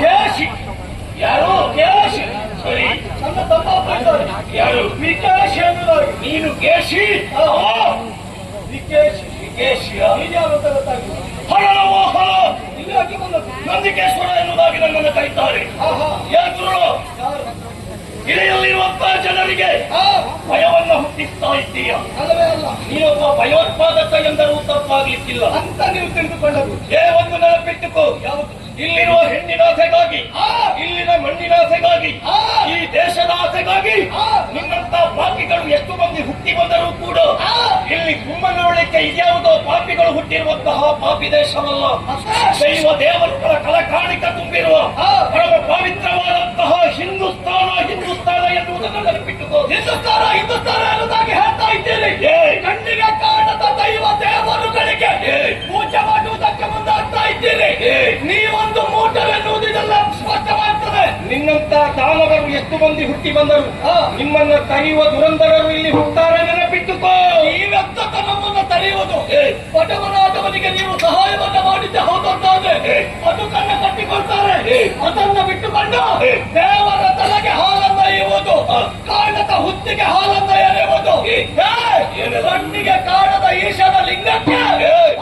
ಕೇಶಿ ಯಾರು? ಕೇಶಿ ಸರಿ. ನನ್ನ ತಮ್ಮ ಯಾರು? ವಿಕೇಶಿ ಅನ್ನೋದು. ನೀನು ಕೇಶಿ? ವಿಕೇಶಿ. ವಿಕೇಶಿಯ ಯಾರು ಅಂತ ಗೊತ್ತಾಗಿಲ್ಲ. ಹಲೋ ಹಲೋ ನಂದಿಕೇಶ್ವರ ಎನ್ನುವುದಾಗಿ ನನ್ನನ್ನು ಕರೀತಾರೆ. ಯಾರು? ಇಲ್ಲಿರುವಂತಹ ಜನರಿಗೆ ಭಯವನ್ನು ಹುಟ್ಟಿಸ್ತಾ ಇದ್ದೀಯ. ನೀನೊಬ್ಬ ಭಯೋತ್ಪಾದಕ ಎಂದರೂ ತಪ್ಪಾಗ್ಲಿಕ್ಕಿಲ್ಲ ಅಂತ ನೀವು ತಿಳಿದುಕೊಂಡರು. ಒಂದು ನೆನಪಿಟ್ಟುಕೋ, ಇಲ್ಲಿರುವ ಹೆಣ್ಣಿನ ಆಸೆಗಾಗಿ, ಇಲ್ಲಿನ ಮಣ್ಣಿನ ಆಸೆಗಾಗಿ, ಈ ದೇಶದ ಆಸೆಗಾಗಿ ನಿನ್ನಂತ ಪಾಪಿಗಳು ಎಷ್ಟು ಮಂದಿ ಹುಟ್ಟಿ ಬಂದರೂ ಕೂಡ ಇಲ್ಲಿ ಕುಮ್ಮನವಳಿಕೆ ಇದ್ಯಾವುದೋ ಪಾಪಿಗಳು ಹುಟ್ಟಿರುವಂತಹ ಪಾಪಿ ದೇಶವಲ್ಲ. ದೈವ ದೇವರುಗಳ ಕಲಕಾಣಿಕ ತುಂಬಿರುವ ಪರಮ ಪವಿತ್ರವಾದಂತಹ ಹಿಂದೂಸ್ತಾನ ಎನ್ನುವುದನ್ನು ನೆನಪಿಟ್ಟುಕೋ. ಹಿಂದೂಸ್ತಾನ ಎನ್ನುವುದಾಗಿ ಹೇಳ್ತಾ ಇದ್ದೇನೆ. ಕಣ್ಣಿಗೆ ಕಾಣದ ದೈವ ದೇವರುಗಳಿಗೆ ಪೂಜೆ ಮಾಡುವುದಕ್ಕೆ ಮುಂದಾಗ್ತಾ ಇದ್ದೇನೆ. ನೀವೊಂದು ಮೂಟವೆನ್ನುವುದಿದೆಲ್ಲ ಸ್ಪಷ್ಟವಾಗ್ತದೆ. ನಿನ್ನಂತ ದಾನವರು ಎಷ್ಟು ಮಂದಿ ಹುಟ್ಟಿ ಬಂದರು, ನಿಮ್ಮನ್ನ ತರೆಯುವ ದುರಂಧರರು ಇಲ್ಲಿ ಹುಟ್ಟಾರೆ ನೆನಪಿಟ್ಟುಕೋ. ನೀವೆತ್ತ ನಮ್ಮನ್ನು ತರೆಯುವುದು? ಬಡವನಾದವನಿಗೆ ನೀವು ಸಹಾಯವನ್ನು ಮಾಡಿದ್ದೆ ಹೌದಾದ್ರೆ ಅದು ಕಣ್ಣ ಕಟ್ಟಿಕೊಳ್ತಾರೆ. ಅದನ್ನು ಬಿಟ್ಟುಕೊಂಡು ದೇವರ ತಲೆಗೆ ಹಾಲನ್ನ ಎಯ್ಯುವುದು, ಕಾಣದ ಹುತ್ತಿಗೆ ಹಾಲನ್ನ ಎರೆಯುವುದು, ಕಣ್ಣಿಗೆ ಕಾಣದ ಈಶನ ಲಿಂಗಕ್ಕೆ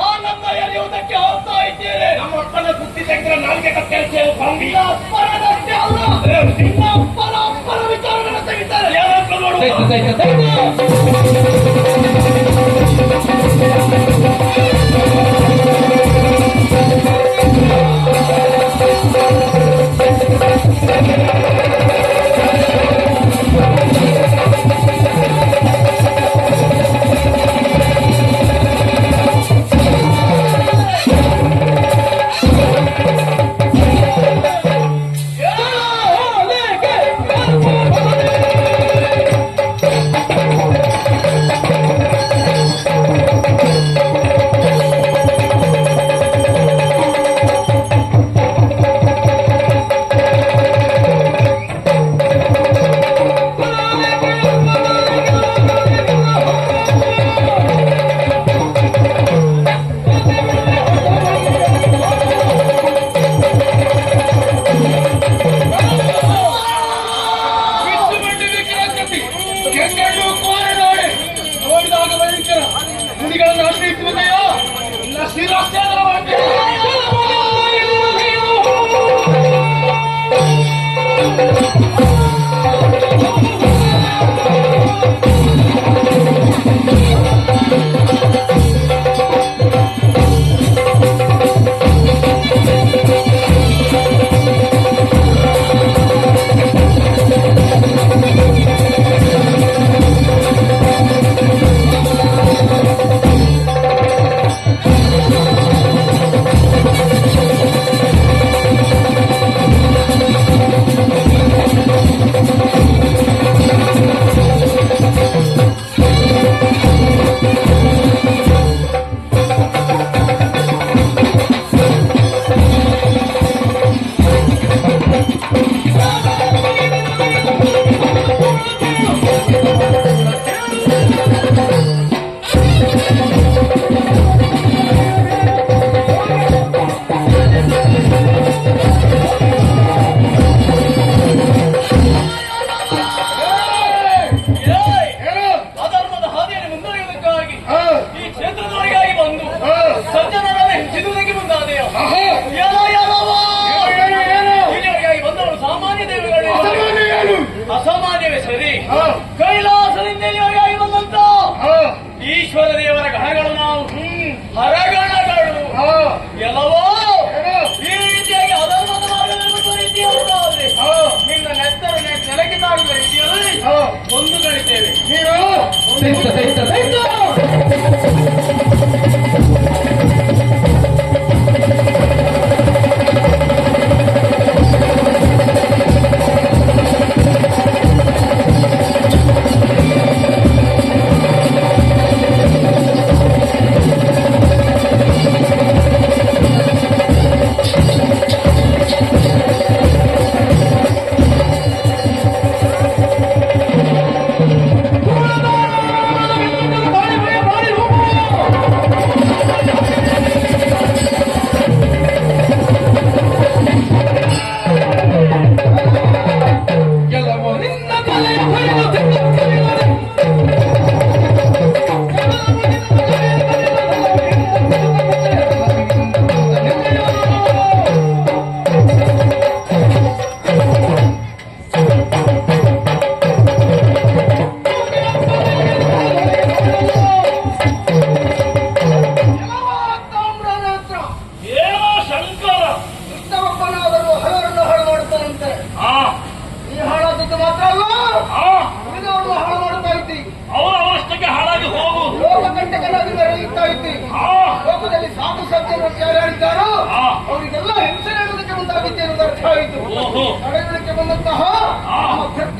ಹಾಲನ್ನ ಎರೆಯುವುದಕ್ಕೆ ಹೋಗ್ತಾ ಇದ್ದೀರಿ. ನಮ್ಮ ಅಪ್ಪನ ಬುದ್ಧಿ ತೆಗೆದ್ರೆ ನಾಲ್ಗೆ ಕತ್ತರಿಸಿ ಅಪ್ಪನದಷ್ಟೇ ಅಲ್ಲ, ನಿನ್ನ ಅಪ್ಪನ ವಿಚಾರವನ್ನು ತೆಗಿತಾರೆ. ಯಾರು ನೋಡುವ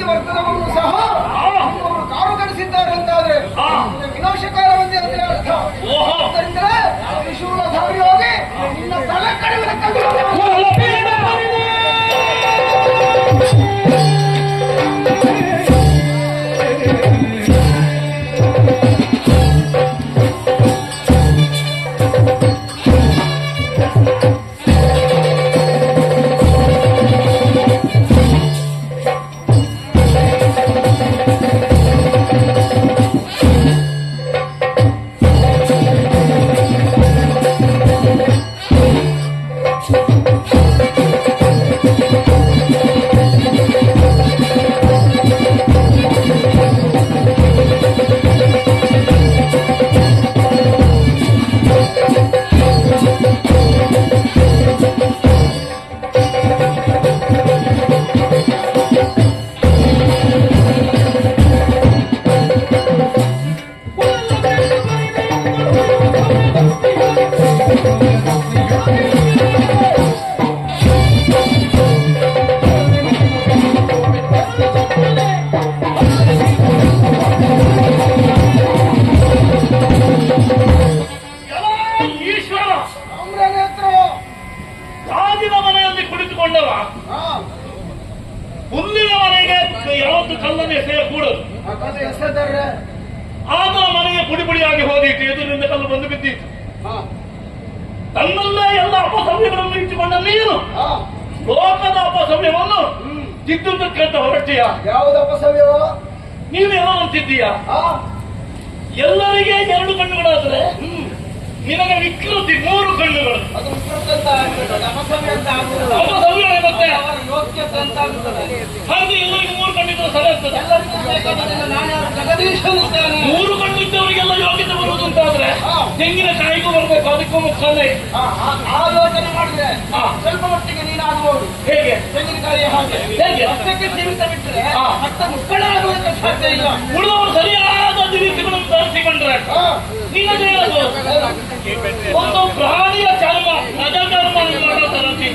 ವರ್ತನವನ್ನು ಸಹ ಅವರು ಕಾರುಗಣಿಸಿದ್ದಾರೆ ಅಂತಾದ್ರೆ ವಿನಾಶಕಾರವಂತೆ ಅಂದ್ರೆ ಅರ್ಥ. ಅದರಿಂದಲೇ ತ್ರಿಶೂಲಧಾರಿ ಹೋಗಿ ನಿನ್ನ ತಲೆ ಕಡಿಮೆ ಮುಂದಿನ ಮನೆಗೆ ಯಾವತ್ತು ಕಲ್ಲನ್ನು ಎಸೆಯಕೂಡದು. ಆಗ ಮನೆಗೆ ಪುಡಿ ಪುಡಿಯಾಗಿ ಹೋದಿತ್ತು, ಎದುರಿನಿಂದ ಕಲ್ಲು ಬಂದು ಬಿದ್ದಿತ್ತು. ತನ್ನಲ್ಲೇ ಎಲ್ಲ ಅಪಸವ್ಯಗಳನ್ನು ಇಟ್ಟುಕೊಂಡ ನೀನು ಲೋಕದ ಅಪಸವ್ಯವನ್ನು ತಿದ್ದುದಕ್ಕಂತ ಹೊರಟಿಯ. ಯಾವುದು ಅಪಸವ್ಯವ? ನೀನು ಏನೋ ಅಂತಿದ್ದೀಯ. ಎಲ್ಲರಿಗೆ 2 ಕಣ್ಣುಗಳಾದ್ರೆ ನಿನಗೆ ವಿಕೃತಿ 3 ಕಣ್ಣುಗಳು. ಅಪಸವ್ಯ ಮತ್ತೆ ಹಾಗೆ ಎಲ್ಲರಿಗೂ 3 ಕಣ್ಣಿದ್ರೆ ಸರಿ ಆಗ್ತದೆ. 3 ಕಣ್ಣಿದ್ದವರಿಗೆಲ್ಲ ಯೋಗ್ಯತೆ ಬರುವುದು ಅಂತಾದ್ರೆ ತೆಂಗಿನಕಾಯಿಗೂ ಬರ್ಬೇಕು, ಅದಕ್ಕೂ ಮುಖಾನೆ ಆಲೋಚನೆ ಮಾಡಿದ್ರೆ ಸ್ವಲ್ಪ ಮಟ್ಟಿಗೆ ನೀನಾಗಬಹುದು. ಹೇಗೆ? ತೆಂಗಿನಕಾಯಿ ಹಾಗೆ ಹೇಗೆ ಅಷ್ಟಕ್ಕೆ ಜೀವಿತ ಬಿಟ್ಟರೆ ಮತ್ತೆ ಮುಕ್ಕಳಾಗುವುದಕ್ಕೆ ಸಾಧ್ಯ ಇಲ್ಲ. ಉಳಿದವರು ಸರಿಯಾದ ದಿರಿಸುಗಳನ್ನು ಧರಿಸಿಕೊಂಡ್ರೆ ನಿನಗೆ ಒಂದು ಪ್ರಾಣಿಯ ಚರ್ಮ ನಜಕರ್ಮ ತರಸಿ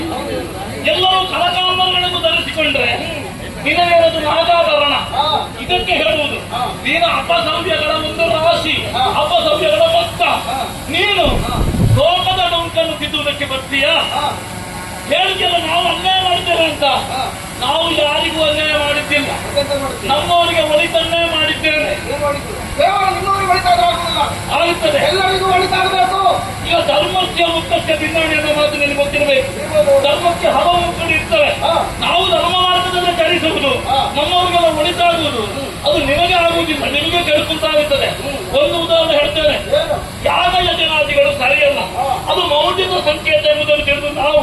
ಎಲ್ಲರೂ ಕಲಕಾಂಬರಗಳನ್ನು ಧರಿಸಿಕೊಂಡ್ರೆ ನಿನಗೇನದು ನಾಗಾಭರಣ. ಇದಕ್ಕೆ ಹೇಳುವುದು ನೀನು ಅಪಸವ್ಯಗಳ ಒಂದು ರಾಶಿ, ಅಪಸವ್ಯಗಳ ಮೊತ್ತ. ನೀನು ಲೋಕದ ಡೊಂಕನ್ನು ತಿದ್ದುವುದಕ್ಕೆ ಬರ್ತೀಯ. ಹೇಳಿಕೆಲ್ಲ ನಾವು ಅನ್ಯಾಯ ಮಾಡಿದ್ದೇವೆ ಅಂತ. ನಾವು ಯಾರಿಗೂ ಅನ್ಯಾಯ ಮಾಡಿದ್ದಿಲ್ಲ, ನಮ್ಮವರಿಗೆ ಒಳಿತನ್ನೇ ಮಾಡಿದ್ದೇವೆ. ಆಗುತ್ತದೆ, ಎಲ್ಲರಿಗೂ ಒಳಿತಾಗಬೇಕು. ಈಗ ಧರ್ಮಕ್ಕೆ ಮುಕ್ತಕ್ಕೆ ಭಿನ್ನಾಣಿ ಅನ್ನೋ ಮಾತು ನಿನಗೆ ಗೊತ್ತಿರಬೇಕು. ಧರ್ಮಕ್ಕೆ ಹಲವು ಮುಖಂಡು ಇರ್ತವೆ. ನಾವು ಧರ್ಮ ಮಾರ್ಗದಲ್ಲಿ ಚಲಿಸುವುದು, ನಮ್ಮವರಿಗೆಲ್ಲ ಒಳಿತಾಗುವುದು, ಅದು ನಿಮಗೆ ಆಗುವುದಿಲ್ಲ, ನಿಮಗೆ ಕೆಡುಕುಂಟಾಗುತ್ತದೆ. ಒಂದು ಉದಾಹರಣೆ ಹೇಳ್ತೇನೆ. ಯಾಗ ಯಜನಾದಿಗಳು ಸರಿಯಲ್ಲ, ಅದು ಮೌಢ್ಯದ ಸಂಕೇತ ಎಂಬುದನ್ನು ತಿಳಿದು ನಾವು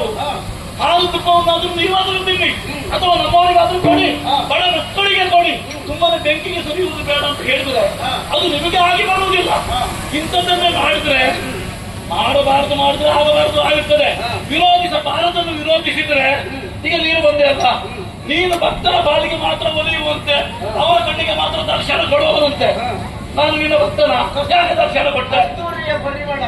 ಹಾಲು ತುಪ್ಪವನ್ನಾದ್ರೂ ನೀವಾದ್ರೂ ತಿನ್ನಿ, ಅಥವಾ ನಮ್ಮವರಿಗಾದ್ರೂ ಕೊಡಿ, ಬಡ ಮಕ್ಕಳಿಗೆ ಕೊಡಿ, ತುಂಬಾನೇ ಬೆಂಕಿಗೆ ಸುರಿಯುವುದು ಬೇಡ ಅಂತ ಹೇಳಿದ್ರೆ ಅದು ನಿಮಗೆ ಆಗಿ ಬರುವುದಿಲ್ಲ. ಇಂಥದ್ದನ್ನೇ ಮಾಡಿದ್ರೆ ಮಾಡಬಾರದು, ಮಾಡಿದ್ರೆ ಆಗಬಾರದು ಆಗುತ್ತದೆ. ಭಾರತವನ್ನು ವಿರೋಧಿಸಿದ್ರೆ ಈಗ ನೀನು ಬಂದೆ ಅಲ್ಲ, ನೀನು ಭಕ್ತರ ಬಾಳಿಗೆ ಮಾತ್ರ ಒಲಿಯುವಂತೆ, ಅವರ ಕಣ್ಣಿಗೆ ಮಾತ್ರ ದರ್ಶನ ಕೊಡುವವರಂತೆ. ನಾನು ನಿನ್ನ ಭಕ್ತನ ಯಾಕೆ ದರ್ಶನ ಕೊಟ್ಟೆ? ಪರಿಮಾಣ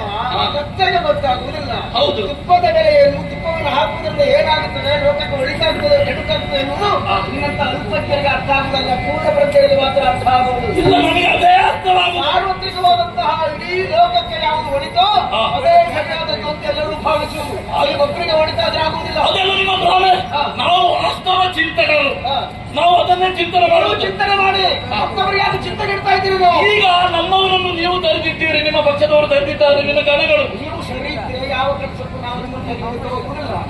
ಭಕ್ತರಿಗೆ ಗೊತ್ತಾಗುವುದಿಲ್ಲ. ಹೌದು, ತುಪ್ಪದ ಬೆಲೆ ಏನು, ತುಪ್ಪವನ್ನು ಹಾಕುವುದರಿಂದ ಏನಾಗುತ್ತದೆ, ಲೋಕಕ್ಕೆ ಒಳಿತಾಗ್ತದೆ ಕೆಡುಕಾಗ್ತದೆ ಎನ್ನುವುದು ನಿನ್ನಂತ ಅಲ್ಪಜ್ಞರಿಗೆ ಅರ್ಥ ಆಗುವುದಲ್ಲ, ಪೂರ್ಣ ಪ್ರಜ್ಞರಿಗೆ ಮಾತ್ರ ಅರ್ಥ ಆಗುವುದು. ನನಗೆ ಅದೇ ಅರ್ಥವಾಗುವುದು. ಸಾರ್ವತ್ರಿಕವಾದಂತಹ ಇಡೀ ಲೋಕಕ್ಕೆ ಯಾವುದು ಒಳಿತೋ ಅದೇ ಸರಿಯಾದದ್ದು ಅಂತ ಎಲ್ಲರೂ ಭಾವಿಸುವುದು. ಅಲ್ಲಿ ಒಬ್ಬರಿಗೆ ಒಳಿತಾದ್ರೆ ಆಗುವುದಿಲ್ಲ. ಅದೆಲ್ಲ ನಿಮ್ಮ ಭ್ರಮೆ. ನಾವು ವಾಸ್ತವ ಚಿಂತಕರು, ನಾವು ಅದನ್ನೇ ಚಿಂತನೆ ಮಾಡಿ ಮತ್ತವರಿಗೆ ಅದು ಚಿಂತನೆ ಇಡ್ತಾ ಇದ್ದೀರಿ. ಈಗ ನಮ್ಮವರನ್ನು ನೀವು ತರೆದಿದ್ದೀರಿ, ನಿಮ್ಮ ಪಕ್ಷದವರು ತರೆದಿದ್ದಾರೆ, ನಿನ್ನ ಗಣಗಳು. ನೀವು ಸರಿ ಇದ್ರೆ ಯಾವ ಕೆಲಸಕ್ಕೂ ನಾವು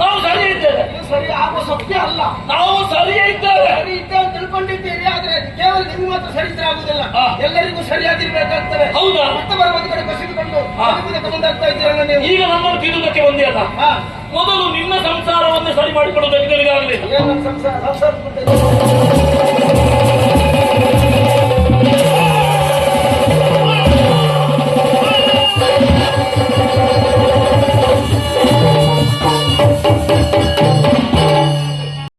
ನಾವು ಸರಿ ಇದ್ದೇವೆ. ಸರಿ ಆಗುವ ಸತ್ಯ ಅಲ್ಲ, ನಾವು ಸರಿಯೇ ಇದ್ದೇವೆ. ಸರಿ ಇದ್ದೆ ಅಂತ ತಿಳ್ಕೊಂಡಿದ್ದೀರಿ. ಆದ್ರೆ ಕೇವಲ ನಿಮ್ಗೆ ಮಾತ್ರ ಸರಿ ಇದ್ರೆ ಆಗುದಿಲ್ಲ, ಎಲ್ಲರಿಗೂ ಸರಿಯಾಗಿರ್ಬೇಕಾಗ್ತದೆ. ಹೌದಾ? ಮತ್ತವರ ಒಂದು ಕಡೆ ಕಸಿದುಕೊಂಡು ಮುಂದಾಗ್ತಾ ಇದ್ದೀರಲ್ಲ ನೀವು. ಈಗ ನಮ್ಮನ್ನು ತಿರುವುದಕ್ಕೆ ಬಂದಿಯಲ್ಲ, ಮೊದಲು ನಿನ್ನ ಸಂಸಾರವನ್ನು ಸರಿ ಮಾಡಿಕೊಡುವುದಕ್ಕೆ ನಿನಗಾಗಲಿಲ್ಲ. ಸಂಸಾರ